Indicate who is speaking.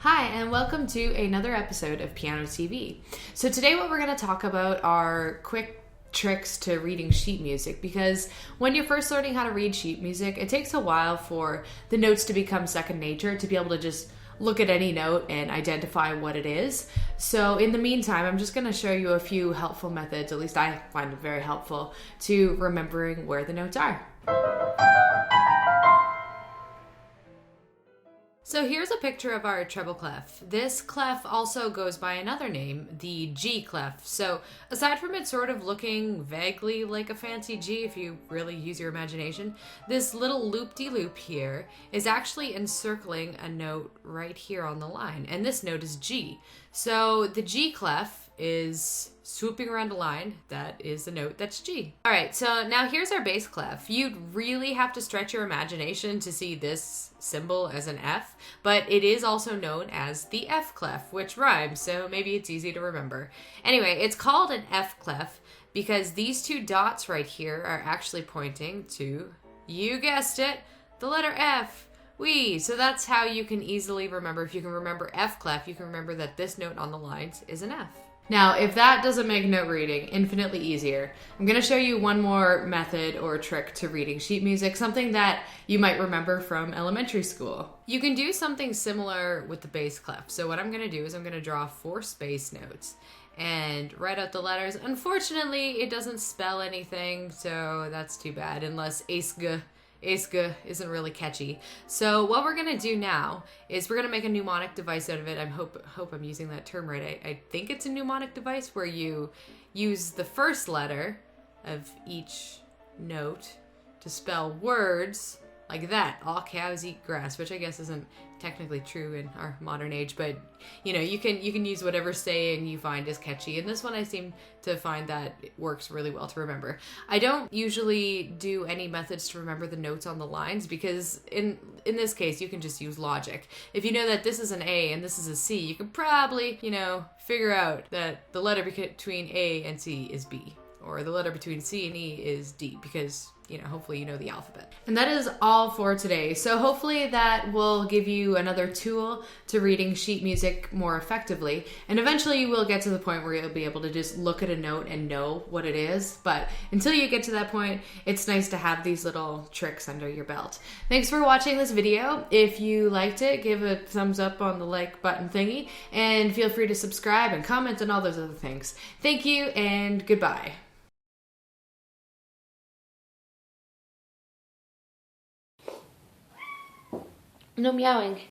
Speaker 1: Hi, and welcome to another episode of Piano TV. So today what we're going to talk about are quick tricks to reading sheet music, because when you're first learning how to read sheet music, it takes a while for the notes to become second nature, to be able to just look at any note and identify what it is. So in the meantime, I'm just going to show you a few helpful methods, at least I find it very helpful, to remembering where the notes are. So here's a picture of our treble clef. This clef also goes by another name, the G clef. So aside from it sort of looking vaguely like a fancy G if you really use your imagination, this little loop-de-loop here is actually encircling a note right here on the line, and this note is G. So the G clef is swooping around a line that is the note that's G. All right, so now here's our bass clef. You'd really have to stretch your imagination to see this symbol as an F, but it is also known as the F clef, which rhymes, so maybe it's easy to remember. Anyway, it's called an F clef because these two dots right here are actually pointing to, you guessed it, the letter F. So that's how you can easily remember. If you can remember F clef, you can remember that this note on the lines is an F. Now, if that doesn't make note reading infinitely easier, I'm going to show you one more method or trick to reading sheet music, something that you might remember from elementary school. You can do something similar with the bass clef. So what I'm going to do is I'm going to draw 4 space notes and write out the letters. Unfortunately, it doesn't spell anything, so that's too bad, unless Allysia isn't really catchy. So what we're gonna do now is we're gonna make a mnemonic device out of it. I hope I'm using that term right. I think it's a mnemonic device where you use the first letter of each note to spell words like that. All cows eat grass, which I guess isn't technically true in our modern age, but you know, you can use whatever saying you find is catchy. And this one I seem to find that it works really well to remember. I don't usually do any methods to remember the notes on the lines because in this case you can just use logic. If you know that this is an A and this is a C, you could probably, figure out that the letter between A and C is B, or the letter between C and E is D, because hopefully you know the alphabet. And that is all for today. So hopefully that will give you another tool to reading sheet music more effectively. And eventually you will get to the point where you'll be able to just look at a note and know what it is. But until you get to that point, it's nice to have these little tricks under your belt. Thanks for watching this video. If you liked it, give a thumbs up on the like button thingy, and feel free to subscribe and comment and all those other things. Thank you and goodbye. No meowing.